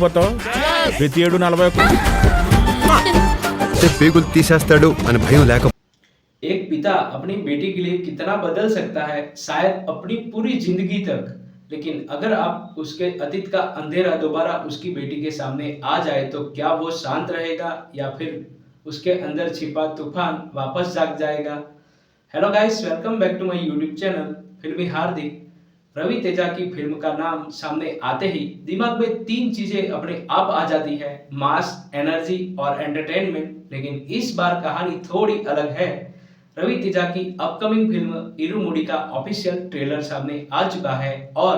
ప్రతి 7:41 పేగులు తీసేస్తాడు అని భయం లేక एक पिता अपनी बेटी के लिए कितना बदल सकता है, शायद अपनी पूरी जिंदगी तक। लेकिन अगर आप उसके अतीत का अंधेरा दोबारा उसकी बेटी के सामने आ जाए तो क्या वो शांत रहेगा या फिर उसके अंदर छिपा तूफान वापस जाग जाएगा। Hello guys, welcome back to my YouTube channel Filmy Hardik. Ravi Teja की फिल्म का नाम सामने आते ही दिमाग में तीन चीजें अपने आप आ जाती है, मास, एनर्जी और एंटरटेनमेंट। लेकिन इस बार कहानी थोड़ी अलग है। रवि तेजा की अपकमिंग फिल्म इरुमुडी का ऑफिशियल ट्रेलर सामने आ चुका है और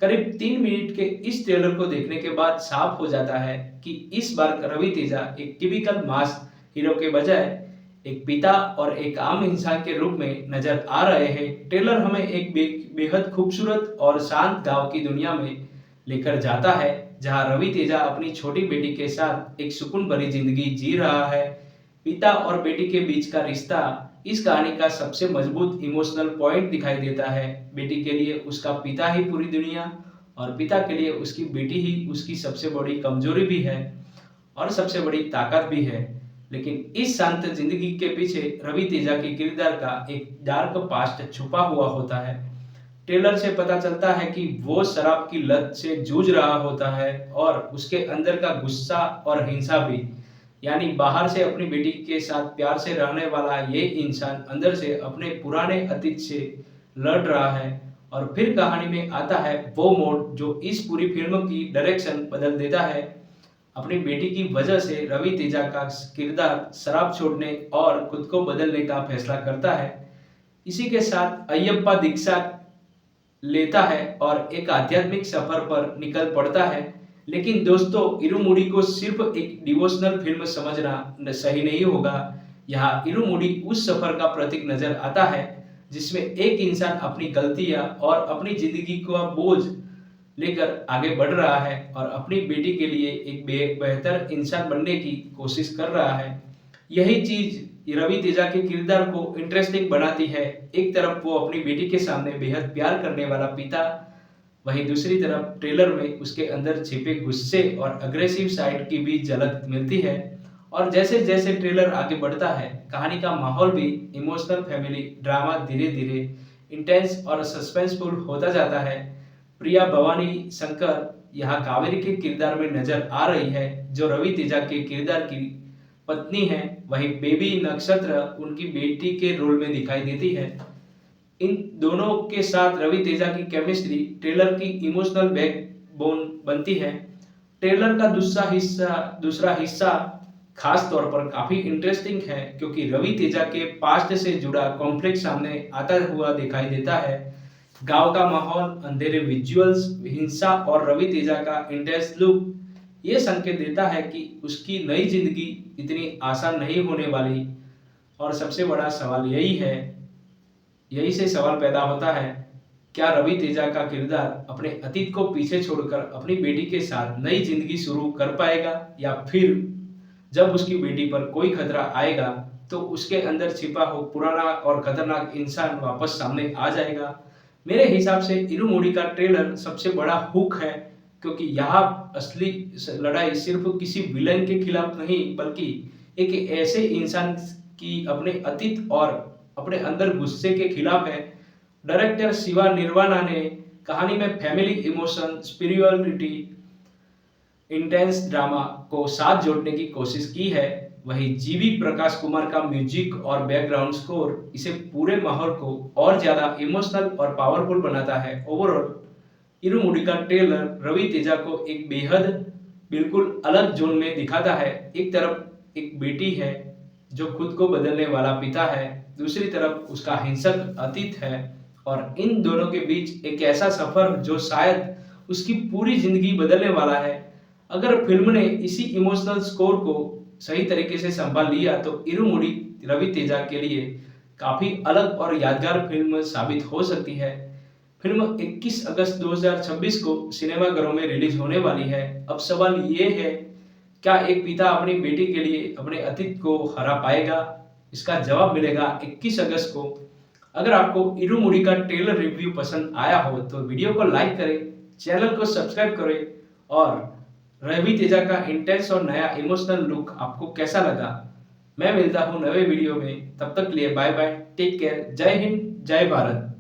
करीब 3 मिनट के इस ट्रेलर को देखने के बाद साफ हो जाता है कि इस बार रवि तेजा एक टिपिकल मास हीरो के बजाय एक पिता और एक आम इंसान के रूप में नजर आ रहे हैं। ट्रेलर हमें एक बेहद खूबसूरत और शांत गांव की दुनिया में लेकर जाता है, जहां रवि तेजा अपनी छोटी बेटी के साथ एक सुकून भरी जिंदगी जी रहा है। पिता और बेटी के बीच का रिश्ता इस कहानी का सबसे मजबूत इमोशनल पॉइंट दिखाई देता है। बेटी के लिए उसका पिता ही पूरी दुनिया और पिता के लिए उसकी बेटी ही उसकी सबसे बड़ी कमजोरी भी है और सबसे बड़ी ताकत भी है। लेकिन इस शांत जिंदगी के पीछे रवि तेजा के किरदार का एक डार्क पास्ट छुपा हुआ होता है। ट्रेलर से पता चलता है कि वो शराब की लत से जूझ रहा होता है और उसके अंदर का गुस्सा और हिंसा भी, यानी बाहर से अपनी बेटी के साथ प्यार से रहने वाला ये इंसान अंदर से अपने पुराने अतीत से लड़ रहा है। और फिर कहानी में आता है वो मोड़ जो इस पूरी फिल्म की डायरेक्शन बदल देता है। अपनी बेटी की वजह से रवि तेजा का किरदार शराब छोड़ने और खुद को बदलने का फैसला करता है। इसी के साथ अय्यप्पा दीक्षा लेता है और एक आध्यात्मिक सफर पर निकल पड़ता है। लेकिन दोस्तों, इरुमुडी को सिर्फ एक डिवोशनल फिल्म समझना सही नहीं होगा। यहाँ इरुमुडी उस सफर का प्रतीक नजर आता है जिसमें एक इंसान अपनी गलतियां और अपनी जिंदगी का बोझ लेकर आगे बढ़ रहा है और अपनी बेटी के लिए एक बेहतर इंसान बनने की कोशिश कर रहा है। यही चीज रवि तेजा के किरदार को इंटरेस्टिंग बनाती है। एक तरफ वो अपनी बेटी के सामने बेहद प्यार करने वाला पिता, वहीं दूसरी तरफ ट्रेलर में उसके अंदर छिपे गुस्से और अग्रेसिव साइड की भी झलक मिलती है। और जैसे जैसे ट्रेलर आगे बढ़ता है, कहानी का माहौल भी इमोशनल फैमिली ड्रामा धीरे धीरे इंटेंस और सस्पेंसफुल होता जाता है। प्रिया भवानी शंकर यहाँ कावेरी के किरदार में नजर आ रही है, जो रवि तेजा के किरदार की पत्नी है। वहीं बेबी नक्षत्र उनकी बेटी के रोल में दिखाई देती है। इन दोनों के साथ रवि तेजा की केमिस्ट्री ट्रेलर की इमोशनल बैकबोन बनती है। ट्रेलर का दूसरा हिस्सा खास तौर पर काफी इंटरेस्टिंग है, क्योंकि रवि तेजा के पास्ट से जुड़ा कॉन्फ्लिक्ट सामने आता हुआ दिखाई देता है। गांव का माहौल, अंधेरे विजुअल्स, हिंसा और रवि तेजा का इंटेंस लुक ये संकेत देता है कि उसकी नई जिंदगी इतनी आसान नहीं होने वाली। और सबसे बड़ा सवाल यही से सवाल पैदा होता है, क्या रवि तेजा का किरदार अपने अतीत को पीछे छोड़कर अपनी बेटी के साथ नई जिंदगी शुरू कर पाएगा, या फिर जब उसकी बेटी पर कोई खतरा आएगा तो उसके अंदर छिपा हो पुराना और खतरनाक इंसान वापस सामने आ जाएगा। मेरे हिसाब से इरुमुडी का ट्रेलर सबसे बड़ा हुक है, क्योंकि यहाँ असली लड़ाई सिर्फ किसी विलन के खिलाफ नहीं, बल्कि एक ऐसे इंसान की अपने अतीत और अपने अंदर गुस्से के खिलाफ है। डायरेक्टर शिवा निर्वाणा ने कहानी में family emotion, spirituality, intense drama को साथ जोड़ने की कोशिश की है। वहीं जीवी प्रकाश कुमार का म्यूजिक और बैकग्राउंड स्कोर इसे पूरे माहौल को और ज्यादा इमोशनल और पावरफुल बनाता है। ओवरऑल इरुमुडी का ट्रेलर रवि तेजा को एक बिल्कुल अलग जोन में दिखाता है। एक तरफ एक बेटी है जो खुद को बदलने वाला पिता है, दूसरी तरफ उसका हिंसक अतीत है, और इन दोनों के बीच एक ऐसा सफर जो शायद उसकी पूरी जिंदगी बदलने वाला है। अगर फिल्म ने इसी इमोशनल स्कोर को सही तरीके से संभाल लिया तो इरुमुडी रवि तेजा के लिए काफी अलग और यादगार फिल्म साबित हो सकती है। फिल्म 21 अगस्त 2026 को सिनेमाघरों में रिलीज होने वाली है। अब सवाल ये है, क्या एक पिता अपनी बेटी के लिए अपने अतीत को हरा पाएगा? इसका जवाब मिलेगा 21 अगस्त को। अगर आपको इरुमुडी का ट्रेलर रिव्यू पसंद आया हो तो वीडियो को लाइक करें, चैनल को सब्सक्राइब करें और रवि तेजा का इंटेंस और नया इमोशनल लुक आपको कैसा लगा? मैं मिलता हूँ नए वीडियो में, तब तक के लिए बाय बाय, टेक केयर, जय हिंद, जय भारत।